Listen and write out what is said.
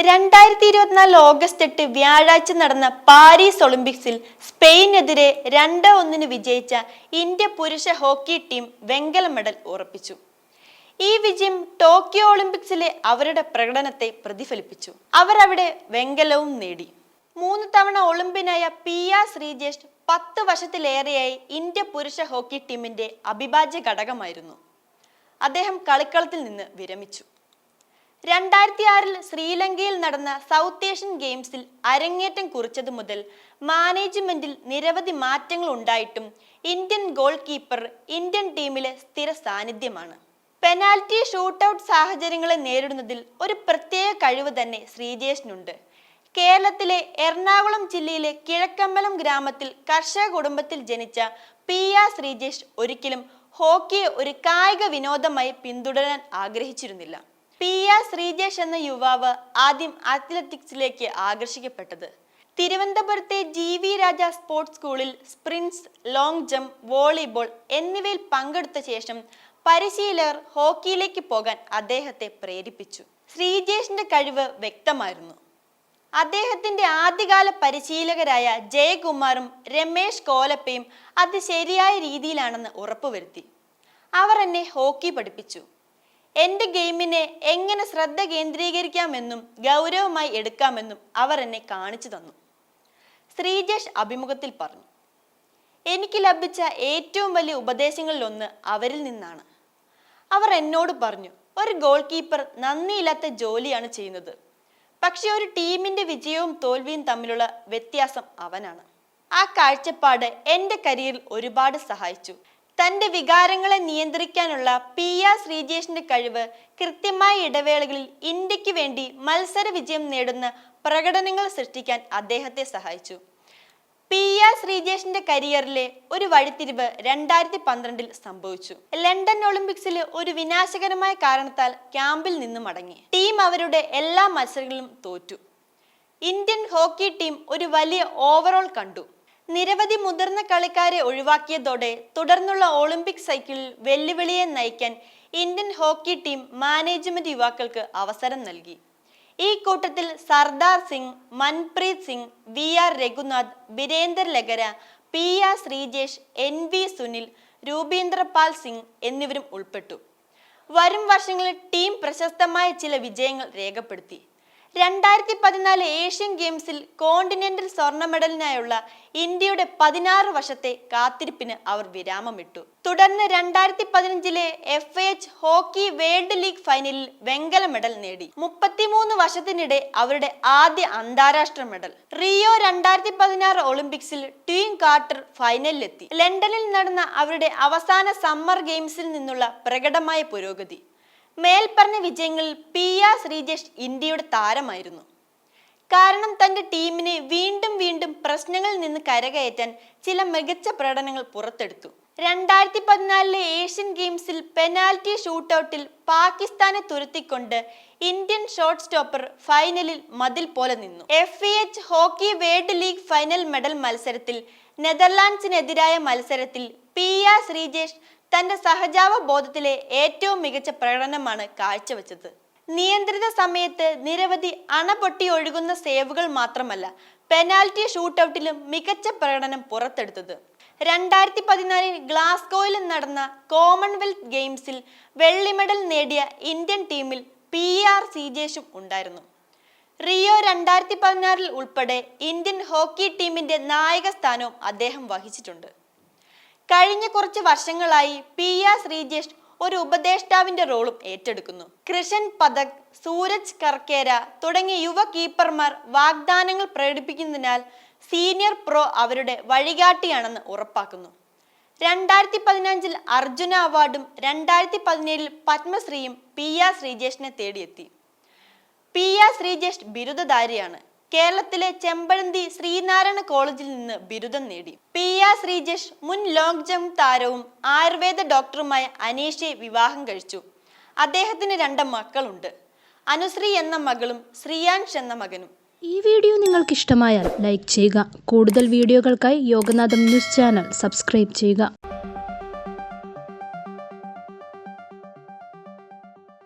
2024 August 8 വ്യാഴാഴ്ച നടന്ന Paris ഒളിമ്പിക്സിൽ സ്പെയിനെതിരെ 2-1 വിജയിച്ച ഇന്ത്യ പുരുഷ ഹോക്കി ടീം വെങ്കല മെഡൽ ഉറപ്പിച്ചു. ഈ വിജയം ടോക്കിയോ ഒളിമ്പിക്സിലെ അവരുടെ പ്രകടനത്തെ പ്രതിഫലിപ്പിച്ചു. അവർ അവിടെ വെങ്കലവും നേടി. 3 തവണ ഒളിമ്പ്യനായ PR ശ്രീജേഷ് 10 വർഷത്തിലേറെയായി ഇന്ത്യ പുരുഷ ഹോക്കി ടീമിന്റെ അവിഭാജ്യ ഘടകമായിരുന്നു. അദ്ദേഹം കളിക്കളത്തിൽ നിന്ന് വിരമിച്ചു. 2006 ശ്രീലങ്കയിൽ നടന്ന സൗത്ത് ഏഷ്യൻ ഗെയിംസിൽ അരങ്ങേറ്റം കുറിച്ചതു മുതൽ മാനേജ്മെന്റിൽ നിരവധി മാറ്റങ്ങൾ ഉണ്ടായിട്ടും ഇന്ത്യൻ ഗോൾ കീപ്പർ ഇന്ത്യൻ ടീമിലെ സ്ഥിര സാന്നിധ്യമാണ്. പെനാൽറ്റി ഷൂട്ടൌട്ട് സാഹചര്യങ്ങളെ നേരിടുന്നതിൽ ഒരു പ്രത്യേക കഴിവ് തന്നെ ശ്രീജേഷിനുണ്ട്. കേരളത്തിലെ എറണാകുളം ജില്ലയിലെ കിഴക്കമ്പലം ഗ്രാമത്തിൽ കർഷക കുടുംബത്തിൽ ജനിച്ച PR ശ്രീജേഷ് ഒരിക്കലും ഹോക്കിയെ ഒരു കായിക വിനോദമായി പിന്തുടരാൻ ആഗ്രഹിച്ചിരുന്നില്ല. PR ശ്രീജേഷ് എന്ന യുവാവ് ആദ്യം അത്ലറ്റിക്സിലേക്ക് ആകർഷിക്കപ്പെട്ടത് തിരുവനന്തപുരത്തെ GV രാജ സ്പോർട്സ് സ്കൂളിൽ സ്പ്രിന്റ്സ്, ലോങ് ജമ്പ്, വോളിബോൾ എന്നിവയിൽ പങ്കെടുത്ത ശേഷം പരിശീലകർ ഹോക്കിയിലേക്ക് പോകാൻ അദ്ദേഹത്തെ പ്രേരിപ്പിച്ചു. ശ്രീജേഷിന്റെ കഴിവ് വ്യക്തമായിരുന്നു. അദ്ദേഹത്തിന്റെ ആദ്യകാല പരിശീലകരായ ജയകുമാറും രമേശ് കോലപ്പയും അത് ശരിയായ രീതിയിലാണെന്ന് ഉറപ്പുവരുത്തി. അവർ എന്നെ ഹോക്കി പഠിപ്പിച്ചു. എന്റെ ഗെയിമിനെ എങ്ങനെ ശ്രദ്ധ കേന്ദ്രീകരിക്കാമെന്നും ഗൗരവമായി എടുക്കാമെന്നും അവർ എന്നെ കാണിച്ചു തന്നു. ശ്രീജേഷ് അഭിമുഖത്തിൽ പറഞ്ഞു, എനിക്ക് ലഭിച്ച ഏറ്റവും വലിയ ഉപദേശങ്ങളിലൊന്ന് അവരിൽ നിന്നാണ്. അവർ എന്നോട് പറഞ്ഞു, ഒരു ഗോൾ കീപ്പർ നന്ദിയില്ലാത്ത ജോലിയാണ് ചെയ്യുന്നത്, പക്ഷെ ഒരു ടീമിന്റെ വിജയവും തോൽവിയും തമ്മിലുള്ള വ്യത്യാസം അവനാണ്. ആ കാഴ്ചപ്പാട് എന്റെ കരിയറിൽ ഒരുപാട് സഹായിച്ചു. തന്റെ വികാരങ്ങളെ നിയന്ത്രിക്കാനുള്ള PR ശ്രീജേഷിന്റെ കഴിവ് കൃത്യമായ ഇടവേളകളിൽ ഇന്ത്യക്ക് വേണ്ടി മത്സര വിജയം നേടുന്ന പ്രകടനങ്ങൾ സൃഷ്ടിക്കാൻ അദ്ദേഹത്തെ സഹായിച്ചു. PR ശ്രീജേഷിന്റെ കരിയറിലെ ഒരു വഴിത്തിരിവ് 2012 സംഭവിച്ചു. ലണ്ടൻ ഒളിമ്പിക്സിലെ ഒരു വിനാശകരമായ കാരണത്താൽ ക്യാമ്പിൽ നിന്ന് മടങ്ങി. ടീം അവരുടെ എല്ലാ മത്സരങ്ങളിലും തോറ്റു. ഇന്ത്യൻ ഹോക്കി ടീം ഒരു വലിയ ഓവറോൾ കണ്ടു. നിരവധി മുതിർന്ന കളിക്കാരെ ഒഴിവാക്കിയതോടെ തുടർന്നുള്ള ഒളിമ്പിക് സൈക്കിളിൽ വെല്ലുവിളിയെ നയിക്കാൻ ഇന്ത്യൻ ഹോക്കി ടീം മാനേജ്മെന്റ് യുവാക്കൾക്ക് അവസരം നൽകി. ഈ കൂട്ടത്തിൽ Sardar Singh, Manpreet Singh, VR Raghunath, Birender ലഗര, PR Sreejesh, NV Sunil, രൂപീന്ദ്ര പാൽ സിംഗ് എന്നിവരും ഉൾപ്പെട്ടു. വരും വർഷങ്ങളിൽ ടീം പ്രശസ്തമായ ചില വിജയങ്ങൾ രേഖപ്പെടുത്തി. 2014 ഏഷ്യൻ ഗെയിംസിൽ കോണ്ടിനെന്റൽ സ്വർണ്ണ മെഡലിനായുള്ള ഇന്ത്യയുടെ 16 വർഷത്തെ കാത്തിരിപ്പിന് അവർ വിരാമമിട്ടു. തുടർന്ന് 2015 FIH ഹോക്കി വേൾഡ് ലീഗ് ഫൈനലിൽ വെങ്കല മെഡൽ നേടി. 33 വർഷത്തിനിടെ അവരുടെ ആദ്യ അന്താരാഷ്ട്ര മെഡൽ. റിയോ 2016 ഒളിമ്പിക്സിൽ ടീം കാർട്ടർ ഫൈനലിലെത്തി. ലണ്ടനിൽ നടന്ന അവരുടെ അവസാന സമ്മർ ഗെയിംസിൽ നിന്നുള്ള പ്രകടമായ പുരോഗതി. മേൽപ്പറഞ്ഞ വിജയങ്ങളിൽ PR ശ്രീജേഷ് ഇന്ത്യയുടെ താരമായിരുന്നു. കാരണം തന്റെ ടീമിനെ വീണ്ടും വീണ്ടും പ്രശ്നങ്ങളിൽ നിന്ന് കരകയറ്റാൻ ചില മികച്ച പ്രകടനങ്ങൾ പുറത്തെടുത്തു. 2014 ഏഷ്യൻ ഗെയിംസിൽ പെനാൽറ്റി ഷൂട്ടൌട്ടിൽ പാകിസ്ഥാനെ തുരത്തിക്കൊണ്ട് ഇന്ത്യൻ ഷോട്ട് സ്റ്റോപ്പർ ഫൈനലിൽ മതിൽ പോലെ നിന്നു. FIH hockey world league final medal മത്സരത്തിൽ നെതർലാൻഡ്സിനെതിരായ മത്സരത്തിൽ PR ശ്രീജേഷ് തന്റെ സഹജാവബോധത്തിലെ ഏറ്റവും മികച്ച പ്രകടനമാണ് കാഴ്ചവെച്ചത്. നിയന്ത്രിത സമയത്ത് നിരവധി അണപൊട്ടി ഒഴുകുന്ന സേവുകൾ മാത്രമല്ല, പെനാൽറ്റി ഷൂട്ടൌട്ടിലും മികച്ച പ്രകടനം പുറത്തെടുത്തത്. 2014 ഗ്ലാസ്ഗോയിൽ നടന്ന കോമൺവെൽത്ത് ഗെയിംസിൽ വെള്ളി മെഡൽ നേടിയ ഇന്ത്യൻ ടീമിൽ PR ശ്രീജേഷും ഉണ്ടായിരുന്നു. റിയോ 2016 ഉൾപ്പെടെ ഇന്ത്യൻ ഹോക്കി ടീമിന്റെ നായക സ്ഥാനവും അദ്ദേഹം വഹിച്ചിട്ടുണ്ട്. കഴിഞ്ഞ കുറച്ച് വർഷങ്ങളായി PR ശ്രീജേഷ് ഒരു ഉപദേഷ്ടാവിന്റെ റോളും ഏറ്റെടുക്കുന്നു. കൃഷൻ പഥക്, സൂരജ് കർക്കേര തുടങ്ങിയ യുവ കീപ്പർമാർ വാഗ്ദാനങ്ങൾ പ്രകടിപ്പിക്കുന്നതിനാൽ സീനിയർ പ്രോ അവരുടെ വഴികാട്ടിയാണെന്ന് ഉറപ്പാക്കുന്നു. 2015 അർജുന അവാർഡും 2017 പത്മശ്രീയും PR ശ്രീജേഷിനെ തേടിയെത്തി. PR ശ്രീജേഷ് ബിരുദധാരിയാണ്. കേരളത്തിലെ ചെമ്പഴന്തി ശ്രീനാരായണ കോളേജിൽ നിന്ന് ബിരുദം നേടി. PR ശ്രീജേഷ് മുൻ ലോങ് ജമ്പ് താരവും ആയുർവേദ ഡോക്ടറുമായ അനീഷയെ വിവാഹം കഴിച്ചു. അദ്ദേഹത്തിന് 2 മക്കളുണ്ട്. അനുശ്രീ എന്ന മകളും ശ്രീയാൻഷ് എന്ന മകനും. ഈ വീഡിയോ നിങ്ങൾക്ക് ഇഷ്ടമായാൽ ലൈക്ക് ചെയ്യുക. കൂടുതൽ വീഡിയോകൾക്കായി യോഗനാഥം ന്യൂസ് ചാനൽ സബ്സ്ക്രൈബ് ചെയ്യുക.